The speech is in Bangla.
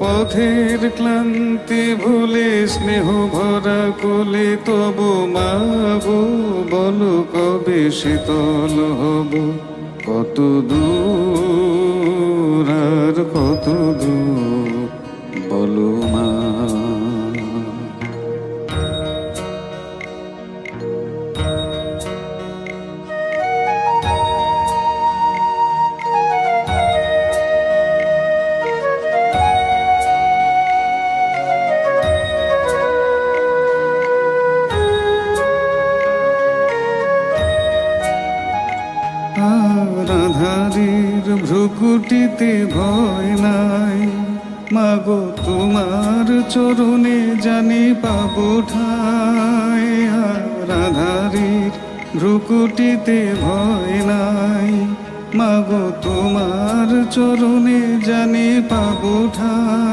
পথের ক্লান্তি ভুলে স্নেহ ভরা কোলে তবু মাগো বলো কবে শীতল হব কত দূর আর কত দূর বলো মা আধারের ভ্রুকুটিতে ভয় নাই মাগো তোমার চরণে জানি পাবো ঠাই আধারের ভ্রুকুটিতে ভয় নাই মাগো তোমার চরণে জানি পাবো ঠাই